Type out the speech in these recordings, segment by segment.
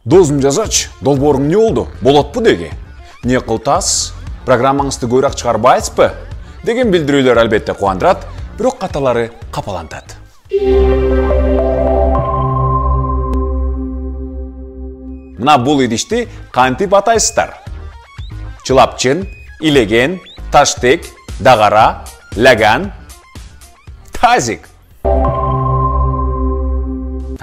Dozum жазач, долборуң не oldu? Болот бу деге? Не кылтас? Программаңызды көйрак чыгарбайсызбы? Деген билдирүүлөр албетте кубандырат, бирок каталары капалантат. Мына бул идишти кантип атайсыздар? Чылапчын, илеген, таштек, дагара, лаган, тазик.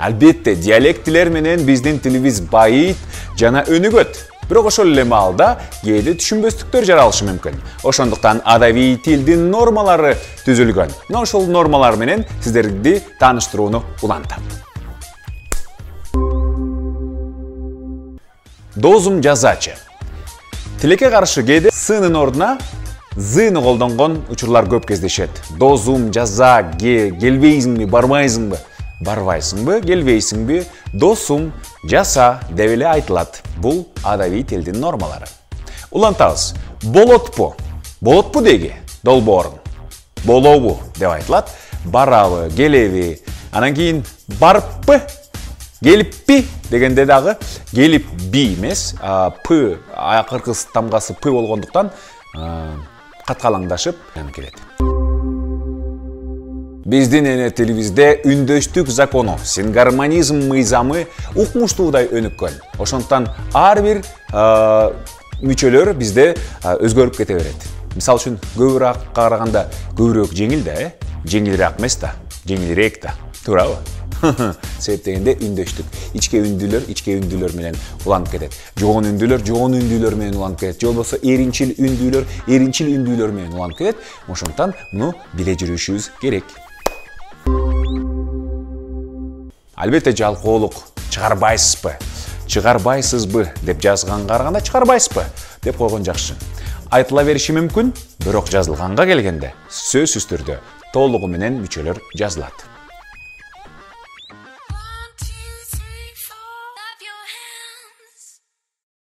Албетте, диалектилер менен биздин тилибиз байыйт жана өнүгөт. Бирок ошол эле маалда кээде түшүнбөстүктөр жаралышы мүмкүн. Ошондуктан адабий тилдин нормалары түзүлгөн. Мына ошол нормалар менен сиздерди тааныштырууну улантам. Дозум жазачы. Тилекке каршы кээде сынын ордуна зыны колдонгон учурлар көп кездешет. Дозум жаза, келбейсиңби, барбайсыңбы? Барбайсыңбы, келбейсиңби, досум, жаса деп эле айтылат. Бул адабий тилдин нормалары. Улантабыз. Болотпу? Болотпу деги? Долбооруң. Болобу деп айтылат. Барабы, келеби. Анан кийин барппы? Келиппи дегенде дагы келипби эмес, п акыркы тамгасы п болгондуктан каткалаңдашып келет. Биздин эне тилибизде үндөштүк закону, сингармонизм мыйзамы укмуштуудай өнүккөн. Ошондуктан ар бир мүчөлөр бизде өзгөрүп кете берет. Мисалы үчүн көбүрөөк караганда көбүрөөк жеңил да, жеңилирээк эмес да, жеңилирээк да. Туурабы? Себеп дегенде үндөштүк. Ичке үндүлөр менен уланып кетет. Жоон үндүлөр менен уланып кетет. Же болбосо эринчил үндүлөр менен уланып кетет. Ошондуктан муну биле жүрүшүбүз керек. Албетте жалкоолук чыгарбайсызбы деп жазганга караганда чыгарбайсызбы деп койгон жакшы. Айтыла бериши мүмкүн, бирок жазылганга келгенде сөзсүз түрдө толугу менен мүчөлөр жазылат.